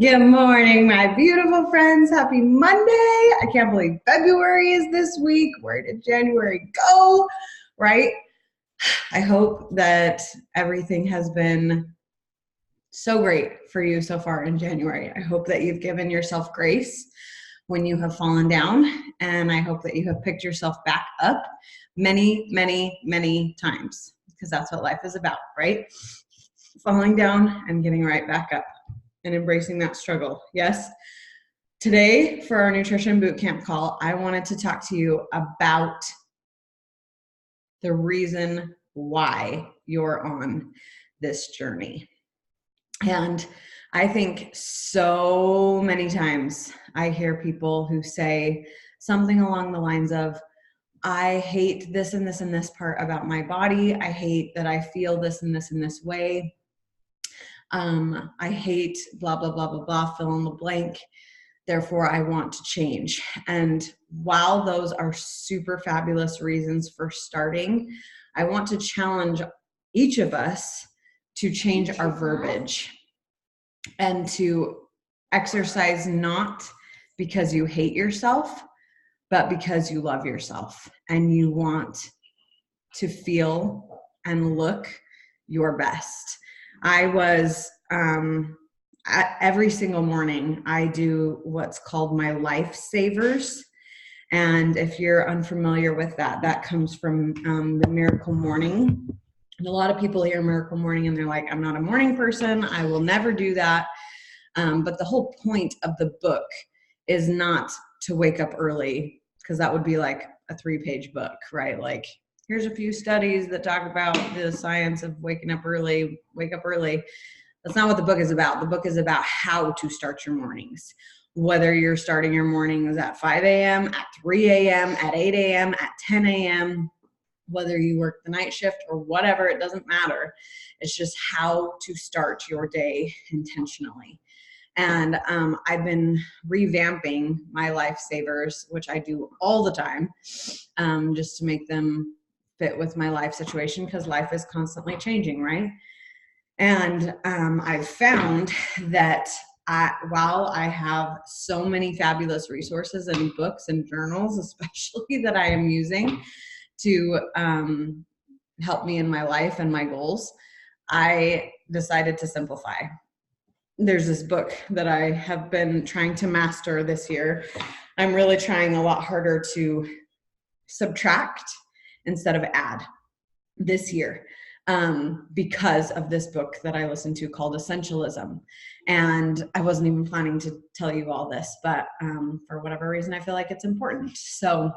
Good morning, my beautiful friends. Happy Monday. I can't believe February is this week. Where did January go? Right? I hope that everything has been so great for you so far in January. I hope that you've given yourself grace when you have fallen down, and I hope that you have picked yourself back up many, many, many times, because that's what life is about, right? Falling down and getting right back up and embracing that struggle. Yes. Today, for our nutrition bootcamp call, I wanted to talk to you about the reason why you're on this journey. And I think so many times I hear people who say something along the lines of, I hate this and this and this part about my body. I hate that I feel this and this and this way. I hate blah, blah, blah, blah, blah, fill in the blank. Therefore, I want to change. And while those are super fabulous reasons for starting, I want to challenge each of us to change our verbiage and to exercise not because you hate yourself, but because you love yourself and you want to feel and look your best. I was, every single morning, I do what's called my life savers. And if you're unfamiliar with that, that comes from the Miracle Morning. And a lot of people hear Miracle Morning and they're like, I'm not a morning person. I will never do that. But the whole point of the book is not to wake up early, because that would be like a 3-page book, right? Like, here's a few studies that talk about the science of waking up early, wake up early. That's not what the book is about. The book is about how to start your mornings. Whether you're starting your mornings at 5 a.m., at 3 a.m., at 8 a.m., at 10 a.m., whether you work the night shift or whatever, it doesn't matter. It's just how to start your day intentionally. And I've been revamping my lifesavers, which I do all the time, just to make them fit with my life situation, because life is constantly changing, right? And I've found that while I have so many fabulous resources and books and journals, especially that I am using to help me in my life and my goals, I decided to simplify. There's this book that I have been trying to master this year. I'm really trying a lot harder to subtract instead of add this year, because of this book that I listened to called Essentialism. And I wasn't even planning to tell you all this, but for whatever reason, I feel like it's important. So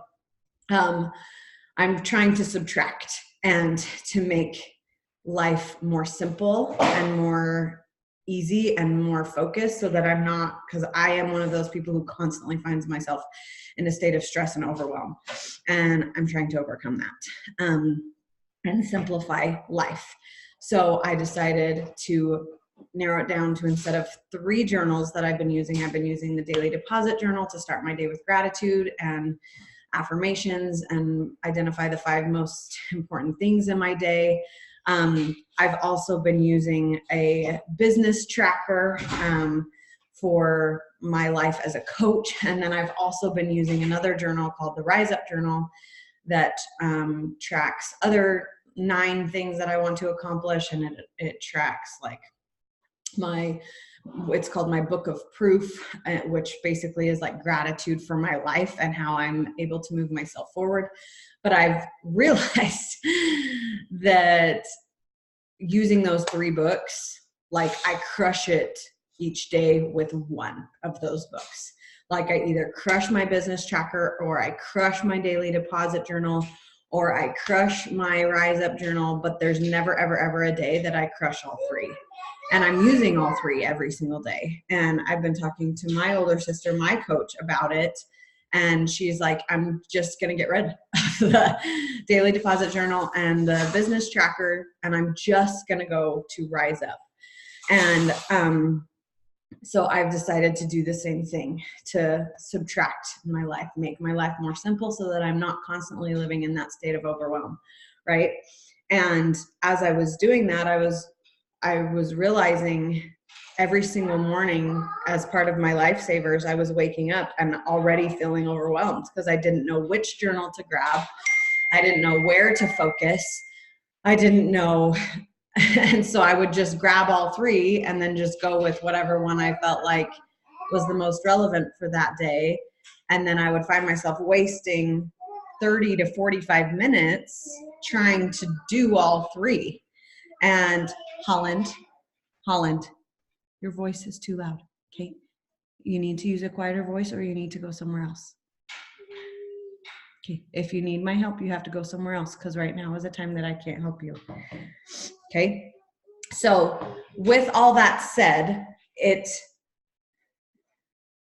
I'm trying to subtract and to make life more simple and more easy and more focused, so that I'm not, because I am one of those people who constantly finds myself in a state of stress and overwhelm. And I'm trying to overcome that. And simplify life. So I decided to narrow it down to, instead of 3 journals that I've been using the daily deposit journal to start my day with gratitude and affirmations and identify the 5 most important things in my day. I've also been using a business tracker for my life as a coach. And then I've also been using another journal called the Rise Up Journal that tracks other 9 things that I want to accomplish. And it tracks like it's called my book of proof, which basically is like gratitude for my life and how I'm able to move myself forward. But I've realized that using those 3 books, like I crush it each day with one of those books. Like I either crush my business tracker, or I crush my daily deposit journal, or I crush my Rise Up journal, but there's never, ever, ever a day that I crush all 3. And I'm using all 3 every single day. And I've been talking to my older sister, my coach, about it. And she's like, I'm just going to get rid of the daily deposit journal and the business tracker, and I'm just going to go to Rise Up. And so I've decided to do the same thing, to subtract my life, make my life more simple so that I'm not constantly living in that state of overwhelm, right? And as I was doing that, I was realizing every single morning as part of my lifesavers, I was waking up and already feeling overwhelmed because I didn't know which journal to grab. I didn't know where to focus. I didn't know. And so I would just grab all three and then just go with whatever one I felt like was the most relevant for that day. And then I would find myself wasting 30 to 45 minutes trying to do all three. And Holland, your voice is too loud. Okay. You need to use a quieter voice or you need to go somewhere else. Okay. If you need my help, you have to go somewhere else because right now is a time that I can't help you. Okay. So with all that said,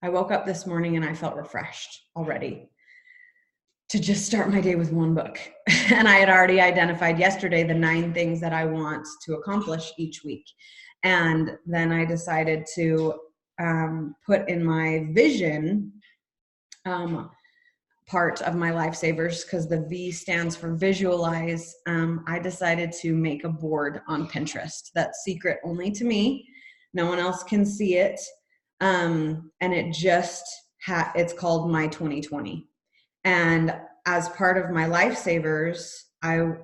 I woke up this morning and I felt refreshed already to just start my day with one book. And I had already identified yesterday the 9 things that I want to accomplish each week. And then I decided to put in my vision part of my lifesavers, because the V stands for visualize. I decided to make a board on Pinterest that's secret only to me. No one else can see it. And it just it's called My 2020. And as part of my lifesavers, I'm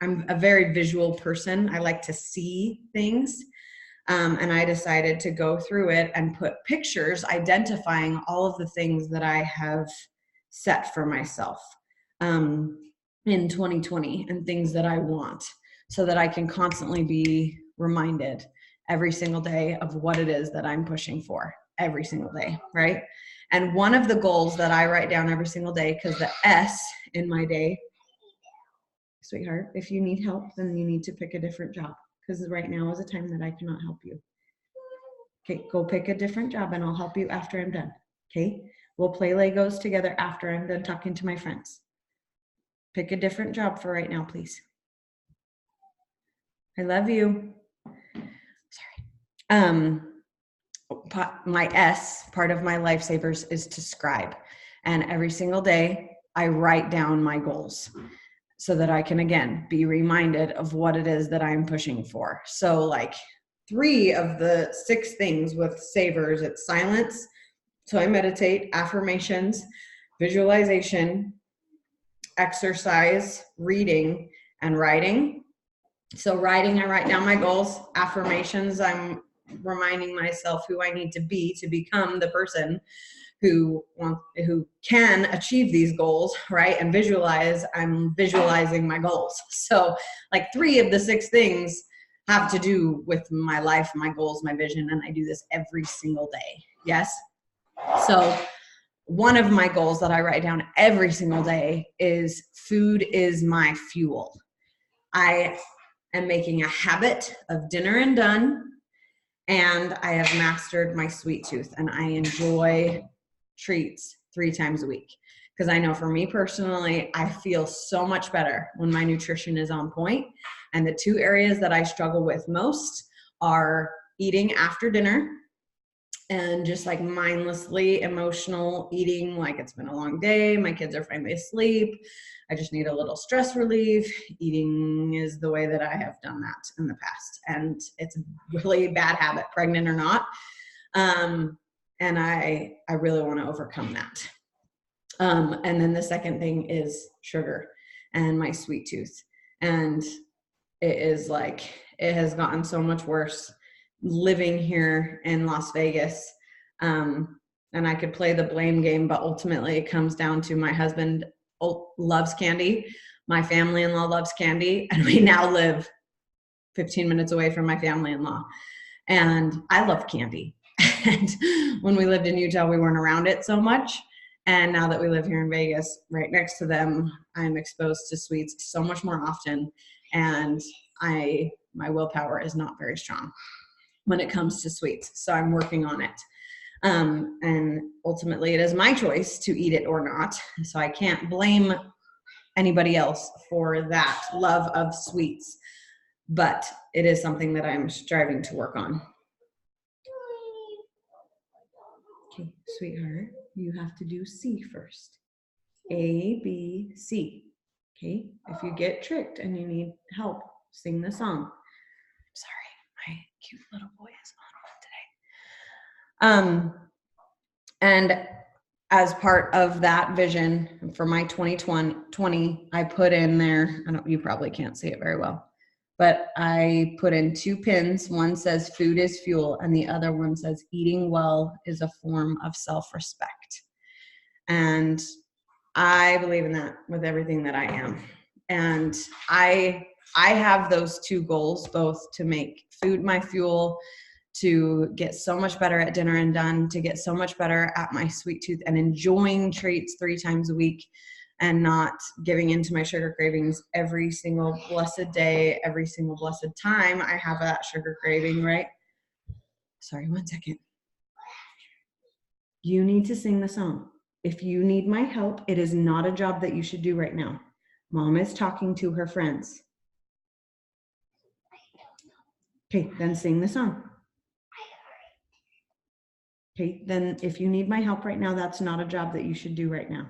a very visual person. I like to see things. And I decided to go through it and put pictures identifying all of the things that I have set for myself in 2020 and things that I want, so that I can constantly be reminded every single day of what it is that I'm pushing for every single day, right? And one of the goals that I write down every single day, because the S in my day, sweetheart, if you need help, then you need to pick a different job, because right now is a time that I cannot help you. Okay, go pick a different job and I'll help you after I'm done. Okay, we'll play Legos together after I'm done talking to my friends. Pick a different job for right now, please. I love you. Sorry. My S, part of my lifesavers, is to scribe. And every single day I write down my goals so that I can, again, be reminded of what it is that I'm pushing for. So like 3 of the 6 things with savers, it's silence. So I meditate, affirmations, visualization, exercise, reading, and writing. So writing, I write down my goals. Affirmations, I'm reminding myself who I need to be to become the person who can achieve these goals, right? And visualize, I'm visualizing my goals. So like 3 of the 6 things have to do with my life, my goals, my vision, and I do this every single day. Yes? So one of my goals that I write down every single day is food is my fuel. I am making a habit of dinner and done, and I have mastered my sweet tooth, and I enjoy treats 3 times a week. Because I know for me personally, I feel so much better when my nutrition is on point. And the 2 areas that I struggle with most are eating after dinner and just like mindlessly emotional eating, like it's been a long day, my kids are finally asleep, I just need a little stress relief. Eating is the way that I have done that in the past, and it's a really bad habit, pregnant or not. And I really want to overcome that. And then the second thing is sugar and my sweet tooth. And it is like, it has gotten so much worse living here in Las Vegas. And I could play the blame game, but ultimately it comes down to my husband loves candy. My family-in-law loves candy. And we now live 15 minutes away from my family-in-law. And I love candy. And when we lived in Utah, we weren't around it so much. And now that we live here in Vegas, right next to them, I'm exposed to sweets so much more often. And my willpower is not very strong when it comes to sweets. So I'm working on it. And ultimately it is my choice to eat it or not. So I can't blame anybody else for that love of sweets, but it is something that I'm striving to work on. Okay, sweetheart, you have to do C first. A, B, C. Okay, if you get tricked and you need help, sing the song. Sorry, my cute little boy is And as part of that vision for my 2020, I put in there, you probably can't see it very well, but I put in 2 pins. One says food is fuel, and the other one says eating well is a form of self-respect. And I believe in that with everything that I am. And I have those 2 goals, both to make food my fuel, to get so much better at dinner and done, to get so much better at my sweet tooth and enjoying treats 3 times a week and not giving into my sugar cravings every single blessed day, every single blessed time I have that sugar craving, right? Sorry, 1 second. You need to sing the song. If you need my help, it is not a job that you should do right now. Mom is talking to her friends. Okay, then sing the song. Okay, then if you need my help right now, that's not a job that you should do right now.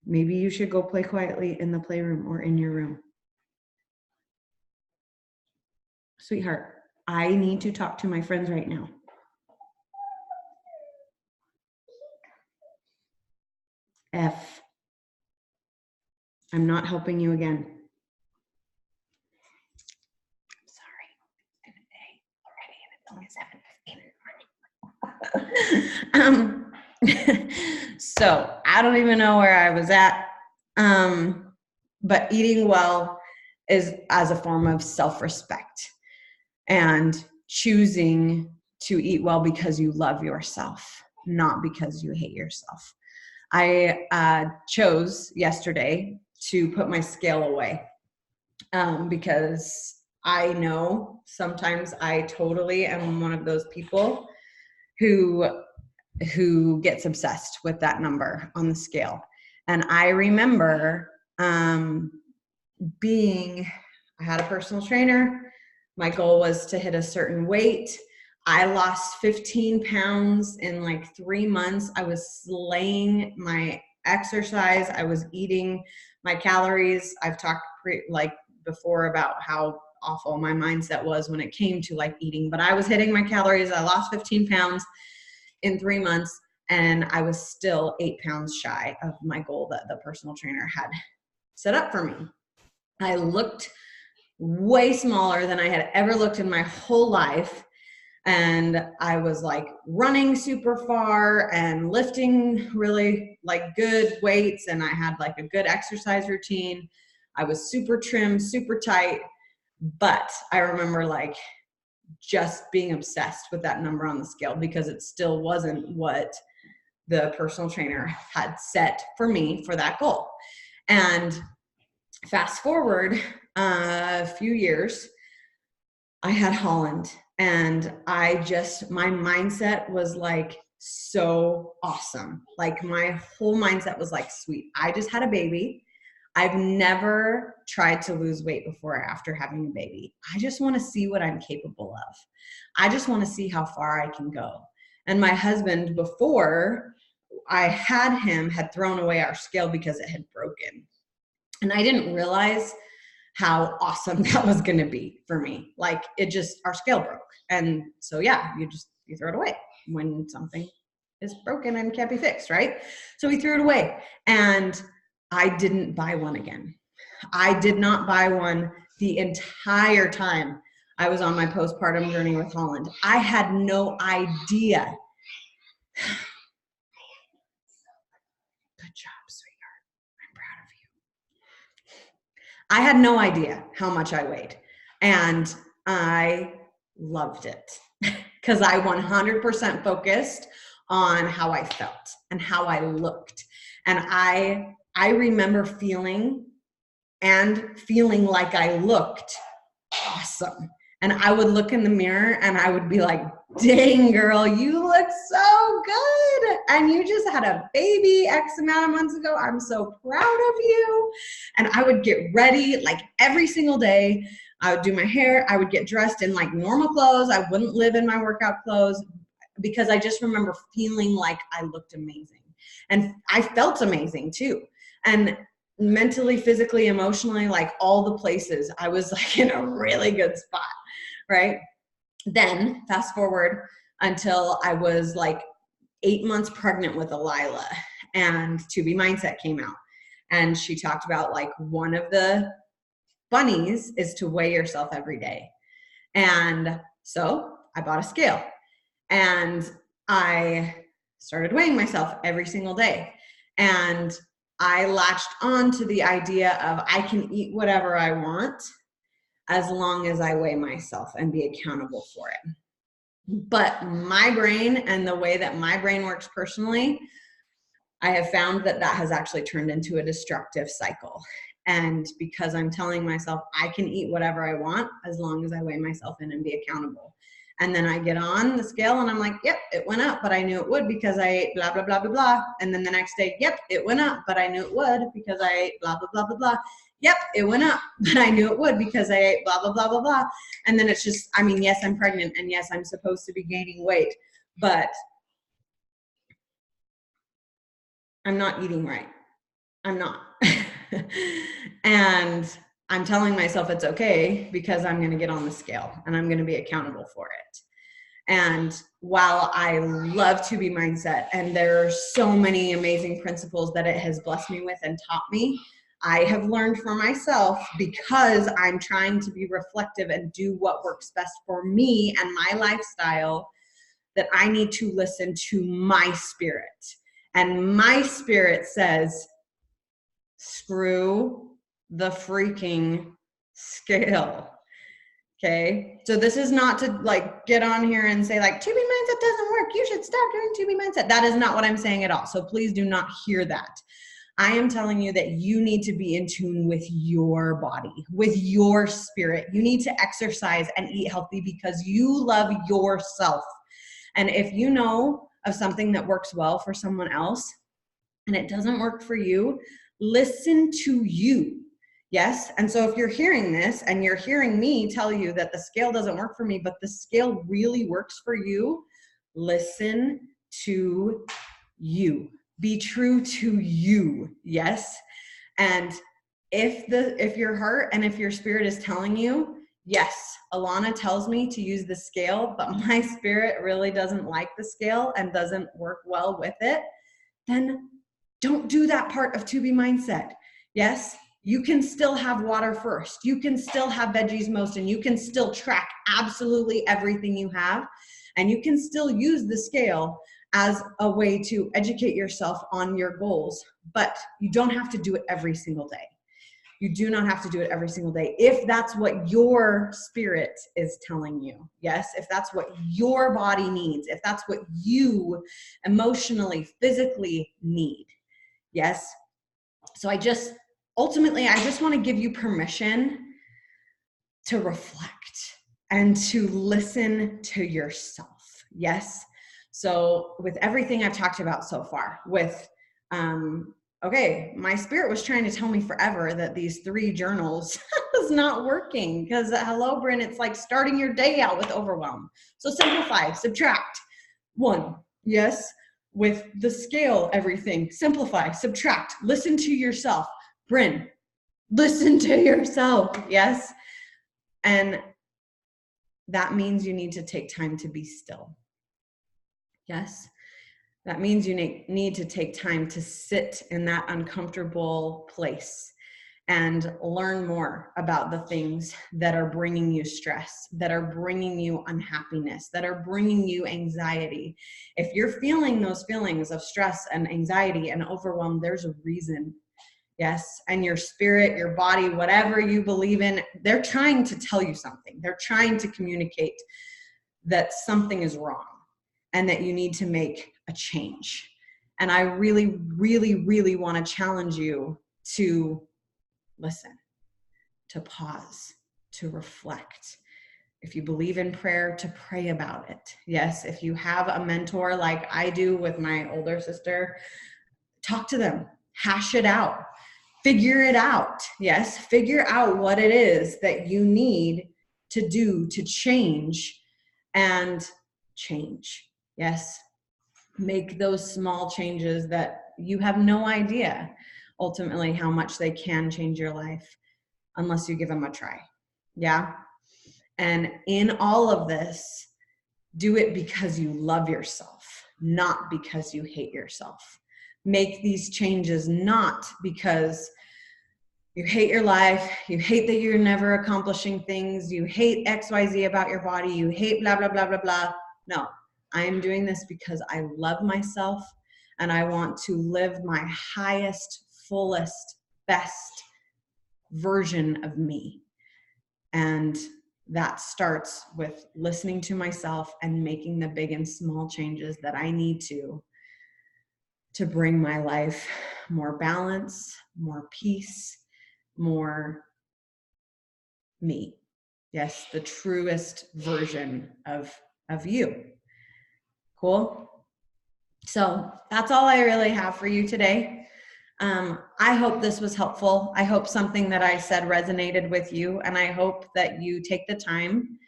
Maybe you should go play quietly in the playroom or in your room. Sweetheart, I need to talk to my friends right now. F. I'm not helping you again. I'm sorry. It's already and it's only 7:15. So I don't even know where I was at. But eating well is as a form of self-respect and choosing to eat well because you love yourself, not because you hate yourself. I chose yesterday to put my scale away because I know sometimes I totally am one of those people who gets obsessed with that number on the scale. And I remember I had a personal trainer. My goal was to hit a certain weight. I lost 15 pounds in like 3 months. I was slaying my exercise. I was eating my calories. I've talked before about how awful my mindset was when it came to like eating, but I was hitting my calories. I lost 15 pounds in 3 months, and I was still 8 pounds shy of my goal that the personal trainer had set up for me. I looked way smaller than I had ever looked in my whole life. And I was like running super far and lifting really like good weights. And I had like a good exercise routine. I was super trim, super tight. But I remember like just being obsessed with that number on the scale because it still wasn't what the personal trainer had set for me for that goal. And fast forward a few years, I had Holland, and my mindset was like so awesome. Like my whole mindset was like, sweet, I just had a baby. I've never tried to lose weight before or after having a baby. I just want to see what I'm capable of. I just want to see how far I can go. And my husband, before I had him, had thrown away our scale because it had broken. And I didn't realize how awesome that was going to be for me. Like our scale broke. And so, yeah, you throw it away when something is broken and can't be fixed, right? So we threw it away, and I didn't buy one again. I did not buy one the entire time I was on my postpartum journey with Holland. I had no idea. Good job, sweetheart. I'm proud of you. I had no idea how much I weighed, and I loved it because I 100% focused on how I felt and how I looked. And I remember feeling like I looked awesome. And I would look in the mirror and I would be like, dang girl, you look so good. And you just had a baby X amount of months ago. I'm so proud of you. And I would get ready like every single day. I would do my hair. I would get dressed in like normal clothes. I wouldn't live in my workout clothes because I just remember feeling like I looked amazing. And I felt amazing too. And mentally, physically, emotionally, like all the places, I was like in a really good spot, right? Then fast forward, until I was like 8 months pregnant with Elila, and To Be Mindset came out. And she talked about like one of the bunnies is to weigh yourself every day. And so I bought a scale and I started weighing myself every single day. And I latched on to the idea of I can eat whatever I want as long as I weigh myself and be accountable for it. But my brain and the way that my brain works personally, I have found that that has actually turned into a destructive cycle. And because I'm telling myself I can eat whatever I want as long as I weigh myself in and be accountable. And then I get on the scale and I'm like, yep, it went up, but I knew it would because I ate blah, blah, blah, blah, blah. And then the next day, yep, it went up, but I knew it would because I ate blah, blah, blah, blah, blah. Yep, it went up, but I knew it would because I ate blah, blah, blah, blah, blah. And then it's just, I mean, yes, I'm pregnant and yes, I'm supposed to be gaining weight, but I'm not eating right. I'm not. And I'm telling myself it's okay because I'm going to get on the scale and I'm going to be accountable for it. And while I love To Be Mindset, and there are so many amazing principles that it has blessed me with and taught me, I have learned for myself, because I'm trying to be reflective and do what works best for me and my lifestyle, that I need to listen to my spirit. And my spirit says, screw the freaking scale. Okay. So this is not to like get on here and say like, To Be Mindset doesn't work, you should stop doing To Be Mindset. That is not what I'm saying at all. So please do not hear that. I am telling you that you need to be in tune with your body, with your spirit. You need to exercise and eat healthy because you love yourself. And if you know of something that works well for someone else and it doesn't work for you, listen to you. Yes. And so if you're hearing this and you're hearing me tell you that the scale doesn't work for me, but the scale really works for you, listen to you. Be true to you. Yes. And if your heart and if your spirit is telling you, yes, Alana tells me to use the scale, but my spirit really doesn't like the scale and doesn't work well with it, then don't do that part of To Be Mindset. Yes, you can still have water first. You can still have veggies most, and you can still track absolutely everything you have. And you can still use the scale as a way to educate yourself on your goals, but you don't have to do it every single day. You do not have to do it every single day if that's what your spirit is telling you. Yes, if that's what your body needs, if that's what you emotionally, physically need. Yes. So ultimately, I just want to give you permission to reflect and to listen to yourself. Yes. So with everything I've talked about so far, with, okay, my spirit was trying to tell me forever that these 3 journals was not working because hello, Bryn, it's like starting your day out with overwhelm. So simplify, subtract. 1, yes. With the scale, everything, simplify, subtract, listen to yourself. Bryn, listen to yourself. Yes. And that means you need to take time to be still. Yes. That means you need to take time to sit in that uncomfortable place and learn more about the things that are bringing you stress, that are bringing you unhappiness, that are bringing you anxiety. If you're feeling those feelings of stress and anxiety and overwhelm, there's a reason. Yes. And your spirit, your body, whatever you believe in, they're trying to tell you something. They're trying to communicate that something is wrong and that you need to make a change. And I really, really, really want to challenge you to listen, to pause, to reflect. If you believe in prayer, to pray about it. Yes, if you have a mentor like I do with my older sister, talk to them, hash it out, figure it out. Yes, figure out what it is that you need to do to change and change. Yes, make those small changes that you have no idea ultimately how much they can change your life unless you give them a try. Yeah. And in all of this, Do it because you love yourself, not because you hate yourself. Make these changes not because you hate your life, you hate that you're never accomplishing things, you hate XYZ about your body, you hate blah, blah, blah, blah, blah. No, I am doing this because I love myself and I want to live my highest, fullest, best version of me. And that starts with listening to myself and making the big and small changes that I need to bring my life more balance, more peace, more me. Yes, the truest version of you. Cool? So that's all I really have for you today. I hope this was helpful. I hope something that I said resonated with you, and I hope that you take the time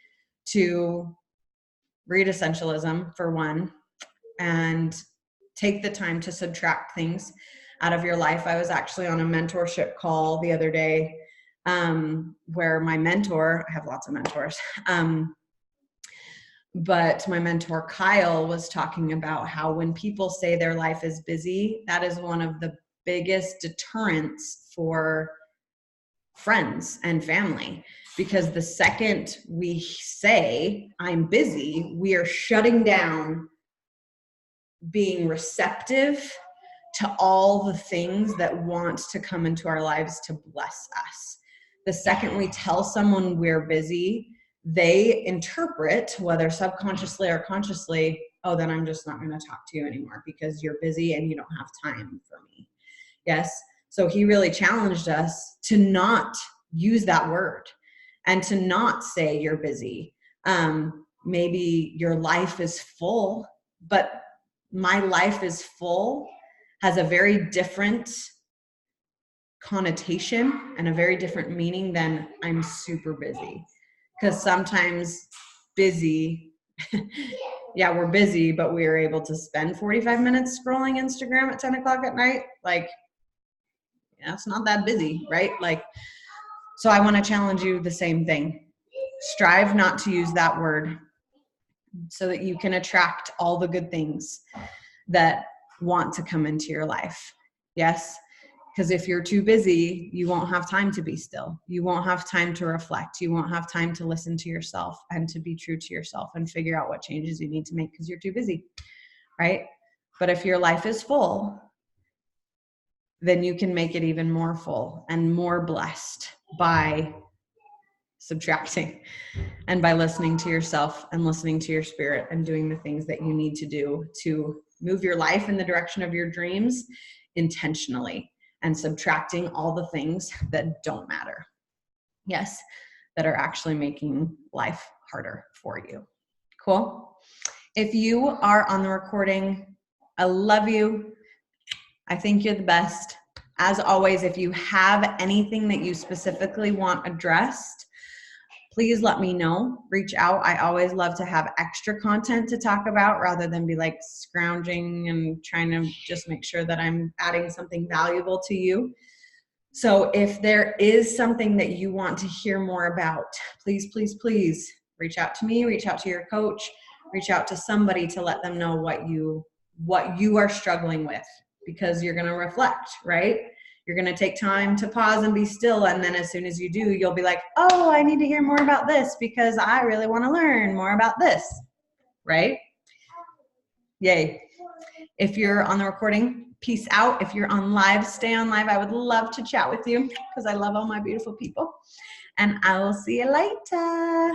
to read Essentialism for one, and take the time to subtract things out of your life. I was actually on a mentorship call the other day where my mentor, I have lots of mentors, but my mentor Kyle was talking about how when people say their life is busy, that is one of the biggest deterrents for friends and family, because the second we say I'm busy, we are shutting down being receptive to all the things that want to come into our lives to bless us. The second we tell someone we're busy, they interpret, whether subconsciously or consciously, oh, then I'm just not going to talk to you anymore because you're busy and you don't have time for me. Yes. So he really challenged us to not use that word and to not say you're busy. Maybe your life is full, but my life is full has a very different connotation and a very different meaning than I'm super busy. Because sometimes busy, yeah, we're busy, but we are able to spend 45 minutes scrolling Instagram at 10 o'clock at night. Like, yeah, it's not that busy, right? Like, so I want to challenge you the same thing. Strive not to use that word so that you can attract all the good things that want to come into your life. Yes. Because if you're too busy, you won't have time to be still. You won't have time to reflect. You won't have time to listen to yourself and to be true to yourself and figure out what changes you need to make because you're too busy, right? But if your life is full, then you can make it even more full and more blessed by subtracting and by listening to yourself and listening to your spirit and doing the things that you need to do to move your life in the direction of your dreams intentionally, and subtracting all the things that don't matter. Yes, that are actually making life harder for you. Cool. If you are on the recording, I love you. I think you're the best. As always, if you have anything that you specifically want addressed, please let me know. Reach out. I always love to have extra content to talk about rather than be like scrounging and trying to just make sure that I'm adding something valuable to you. So if there is something that you want to hear more about, please, please, please reach out to me, reach out to your coach, reach out to somebody to let them know what you are struggling with, because you're going to reflect, right? You're going to take time to pause and be still. And then as soon as you do, you'll be like, oh, I need to hear more about this because I really want to learn more about this, right? Yay. If you're on the recording, peace out. If you're on live, stay on live. I would love to chat with you because I love all my beautiful people. And I will see you later.